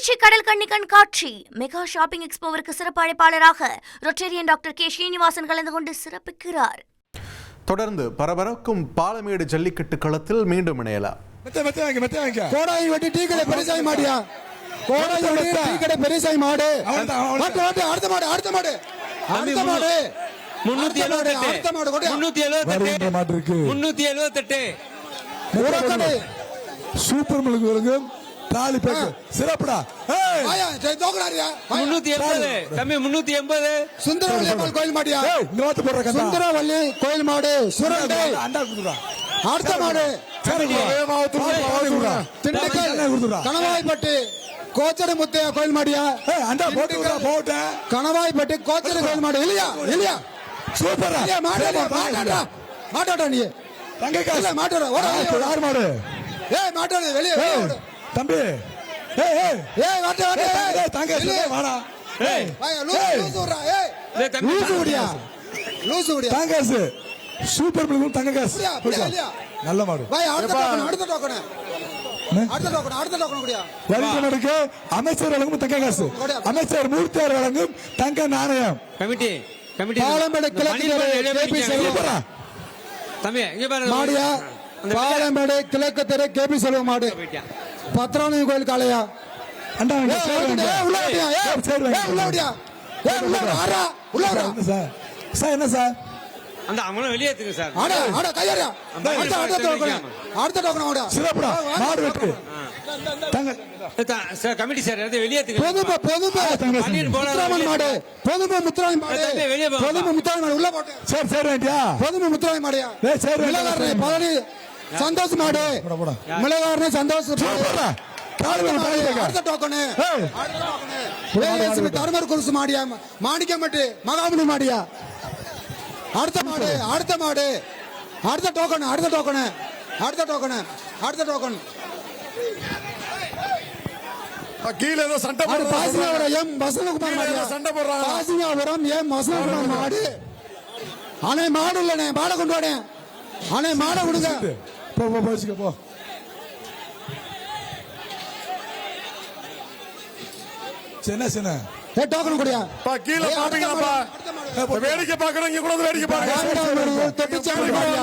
திருச்சி கடல் கண்ணி கண்காட்சி மெகா ஷாப்பிங் எக்ஸ்போவிற்கு சிறப்பு அழைப்பாளராக ரொட்டேரியன் டாக்டர் கே ஸ்ரீனிவாசன் கலந்து கொண்டு சிறப்பிக்கிறார். தொடர்ந்து பரபரக்கும் பாலமேடு ஜல்லிக்கட்டு களத்தில் மீண்டும் இணையலாம். கோடாய் வெட்டி டீ கடை பெருசாய் மாடியா, கோடாய் வெட்டி டீ கடை பெருசாய் மாடு, அடுத்த மாடு அடுத்த மாடு அடுத்த மாடு 378 சூப்பர் மில்க் வழங்கும் தாலி பேக்கு சிறப்புடா. ஆயா ஜெய் தோக்கறாரியா 380 தம்பி 380 சுந்தரவல்லி கோயில் மாடியா, இங்க வாத்து போடுற கண்ணா சுந்தரவல்லி கோயில் மாடு சுரண்டை அண்டா குடுறா. அடுத்த மாடு குடுறா கணவாய்பட்டி கோச்சரை முத்தையா கோயில் மாடியா, அண்டா போட்டு போட்ட கணவாய்பட்டி கோச்சரை கோயில் மாடு இல்லையா இல்லையா சூப்பரா மாட்டாடா மாட்டாடா நீ தங்க காசு மாட்டாடா யார் மாடு ஏய் மாட்டாடா வெளியே தம்பி ஏய் வாடா தங்க வாடா லூசு விடுறா ஏய் லூசு விடியா லூசு விடியா தங்க காசு சூப்பர் மில்க் தங்க காசு நல்ல மாடு. அடுத்த டோக்கன் குடியா வரிக்கு அமைச்சர் வழங்கும் தங்க காசு, அமைச்சர் மூர்த்தியார் வழங்கும் தங்க நாணயம். கமிட்டி பாலமேடு கிழக்கு தம்பி இங்க பாருங்க மாடியா, பாலமேடு கிழக்கு தெரு கேபி செல்வம் மாடு பத்ராணி கோயில் காளையா அண்டா சார் என்ன சார் அந்த அவங்களும் வெளியேத்துங்க சார். அடுத்த டோக்கன் ஓட சிறப்புடா மாடு வெட்டு தங்க சார் கமிட்டி சார் அதை வெளியேத்துங்க. முத்துராமன் மாடு பொதுமை முத்துராமன் மாடு வெளியே பொதுமை முத்துராமன் மாடு உள்ள போட்டு சரி சரி வேண்டியா பொதுமை முத்துராமன் மாடியா சரி மிளகாரனை பழனி சந்தோஷ் மாடு மிளகாரனை சந்தோஷ் அடுத்த டோக்கனு தர்மர் குருசு மாடியா மாணிக்கம்பட்டி மகாமணி மாடியா அடுத்த மாடு அடுத்த மாடு அடுத்த டோக்கன் அடுத்த டோக்கன் அடுத்த டோக்கன் அடுத்த டோக்கன் கீழ ஏதோ சண்டை பாசிங்காபுரம் எம் வசந்தகுமார் மாடியா சண்டை போடுறாங்க. பாசிங்காபுரம் எம் வசந்தகுமார் மாடு அணை மாடு இல்லனே மாடை கொண்டு வாடே அணை மாடை கொடுங்க போ போ போச்சுக்க போ. சின்ன சின்ன டோக்கன் குடியா கீழ பாப்பீங்களாப்பா வேடிக்கை பாக்குறோம். இங்க கூட வேடிக்கை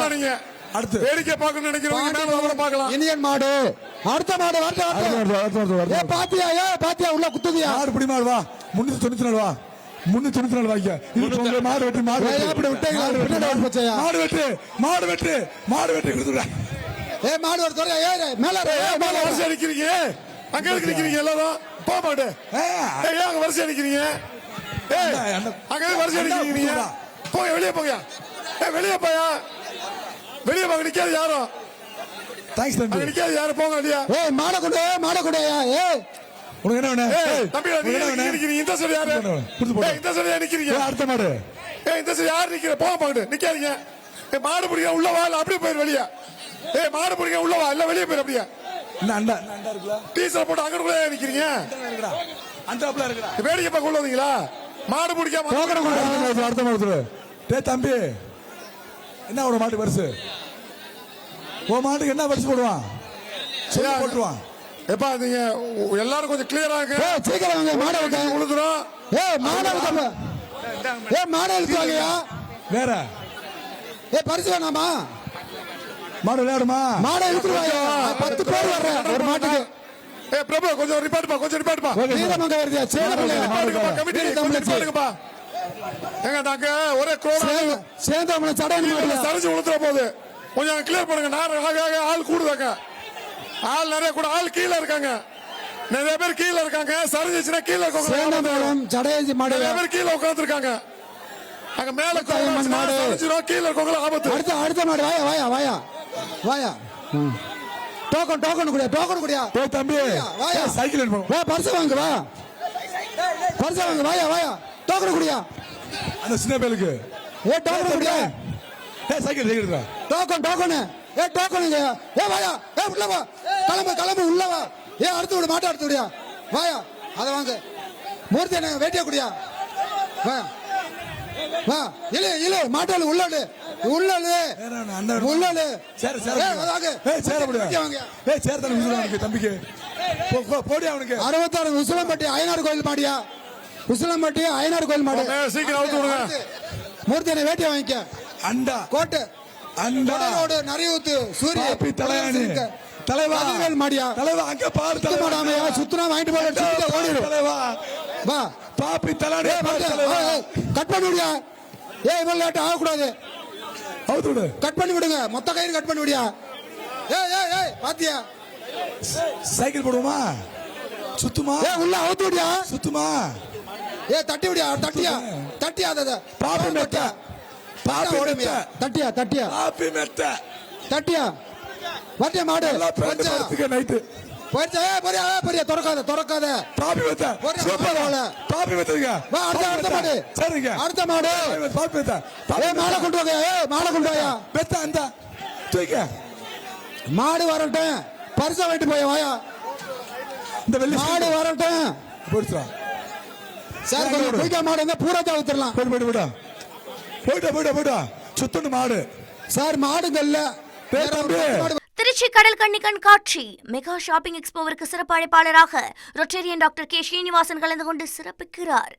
பாருங்க. அடுத்து வேடிக்கை பார்க்கணும்னு நினைக்கிறவங்க பார்க்கலாம். இந்தியன் மாடு அடுத்த மாடு பாத்தியா பாத்தியா உள்ள குத்துதியா மாடு பிடி மாடு வா 394 வா 394 வாங்க. இது மாடு வெட்டி மாடு அப்படி விட்டீங்க மாடு வெட்டு மாடு வெட்டு மாடு வெட்டி கொடுத்துடா. மாடு ஒரு துறை மேல மேல வரிசை அடிக்கிறீங்க, அங்க நிக்கிறீங்க எல்லாரும் போக மாட்டே அங்க வரிசை அடிக்கிறீங்க, அங்க வரிசை அடிக்கிறீங்க. போங்க வெளியே போங்க, வெளியே போயா வெளியே போங்க. நிக்காது யாரும் தேங்க்ஸ் தம்பி நிக்காது யாரும் போங்க வெளியே. மாட கொண்டு உனக்கு என்ன வேணும் தம்பி நிக்கிறீங்க? இந்த சைடு யாரு இந்த சைடு நிக்கிறீங்க? அடுத்த மாடு இந்த சைடு யாரு நிக்கிற போக மாட்டு நிக்காதீங்க. மாடு பிடிக்க உள்ள வா இல்ல அப்படியே போயிரு வெளியே. மாடு பிடிக்க உள்ள வா இல்ல வெளியே போயிரு அப்படியே. அண்டா அண்டா இருக்குல டீசல் போட்டு அங்க கூட நிக்கிறீங்க. அண்டாப்ல இருக்குடா வேடிக்கை பார்க்க உள்ள வந்தீங்களா? மாடு பிடிக்காம அடுத்த மாடு. டேய் தம்பி என்ன ஒரு மாட்டு பரிசு? ஓ மாட்டுக்கு என்ன பரிசு போடுவான்? சரி போட்டுருவான். எப்பா நீங்க எல்லாரும் கொஞ்சம் கிளியரா இருக்கு. சீக்கிரம் வாங்க மாடு வைக்க உழுதுறோம். மாடு வைக்க மாடு எழுத்துவாங்கயா வேற பரிசு வேணாமா? மாடு விளையாடுமா? மாடு எழுத்துருவாங்க 10 பேர் வர்ற ஒரு மாட்டுக்கு. பிரபு கொஞ்சம் ரிப்போர்ட்பா கொஞ்சம் ரிப்போர்ட்பா. நீலமங்க வருதியா சேலம்ல கமிட்டி ரிப்போர்ட்டுப்பா. எங்க நாங்க ஒரே கோட சேந்தமல சடையன் மாடு சரிஞ்சு உளுத்துற போகுது. கொஞ்சம் கிளியர் பண்ணுங்க. நான் ஆள் கூடுதாங்க, ஆள் நிறைய கூட ஆள் கீழே இருக்காங்க, நிறைய பேர் கீழே இருக்காங்க. சரிஞ்சிச்சுன்னா கீழே இருக்கவங்க சடையன் மாடு நிறைய பேர் கீழே உட்கார்ந்து இருக்காங்க. அங்க மேல மாடு சரிஞ்சிரும் கீழே இருக்கவங்க ஆபத்து. அடுத்த மாடு வாயா வாயா வாயா வாயா. டோக்கன் குடியா டோக்கன் குடியா. தம்பி வாயா சைக்கிள் எடுப்போம். வா பரிசு வாங்க வா பரிசு வாங்க வாயா வாயா டோக்கன் குடியா. அந்த சின்ன பேருக்கு டோக்கன் குடியா. Cycle cycle token token token வாயா உள்ள வா கிளம்பு உள்ள வா. அடுத்து விடு மாட்டை அடுத்து விடியா வாயா. அத வாங்க மூர்த்தி என்ன வேட்டியா குடியா. வா வா இல்ல இல்ல மாட்டாளு உள்ளாடு உள்ளாடு உள்ளாடு சரி சரி வாங்க சேர முடியாது. தம்பிக்கு போடி அவனுக்கு 66 உசிலம்பட்டி ஐயனார் கோயில் மாடியா? உசிலம்பட்டி ஐயனார் கோயில் மாடு. சீக்கிரம் அவுத்து விடுங்க. மூர்த்தியனை வேட்டியை வாங்கிக்க. அண்டா கோட்டை அண்டா ரோடு நிறைய ஊத்து. சூரிய பாப்பி தலையானி தலைவா பதிவேல் மாடியா? தலைவா அங்க பாரு சுத்த மாடாமையா? சுத்தனா வாங்கிட்டு போய் சுத்த ஓடிடும். தலைவா வா பாப்பி தலையானி கட் பண்ணி விடியா? இவ்வளவு லேட் ஆகக்கூடாது. அவுத்து விடு. கட் பண்ணி விடுங்க. மொத்த கயிறு கட் பண்ணி விடியா? பாத்தியா? சைக்கிள் போடுவோமா? சுத்துமா? உள்ள அவுத்து விடியா? சுத்துமா? தட்டி விடியா? தட்டியா தட்டியா? பாப்பி மெத்த பாப்பி மெத்த தட்டியா தட்டியா பாப்பி மெத்த தட்டியா? வட்டியா மாடு நைட்டு போயிடுச்சா? பெரிய திறக்காத. பாப்பி மெத்த சூப்பர் பாப்பி மெத்தங்க. வா அடுத்த மாடு. சரிங்க அடுத்த மாடு. பாப்பி மெத்த மாலை கொண்டு வாங்க. மாலை கொண்டு வாயா? மெத்த அந்த தூக்க மாடு வரட்டும். பரிசா வாங்கிட்டு போய் வாயா. இந்த வெள்ளி மாடு வரட்டும். போடுறா சார் கொஞ்சம் குயிக்கா மாடு இருந்தா பூராத்தா ஊத்துறலாம். போயிட்டா சுத்தண்டு மாடு சார் மாடுங்கள்ல திருச்சி கடல் கண்ணி கண்காட்சி மெகா ஷாப்பிங் எக்ஸ்போவிற்கு சிறப்பு அழைப்பாளராக ரொட்டேரியன் டாக்டர் கே ஸ்ரீனிவாசன் கலந்து கொண்டு சிறப்பிக்கிறார்.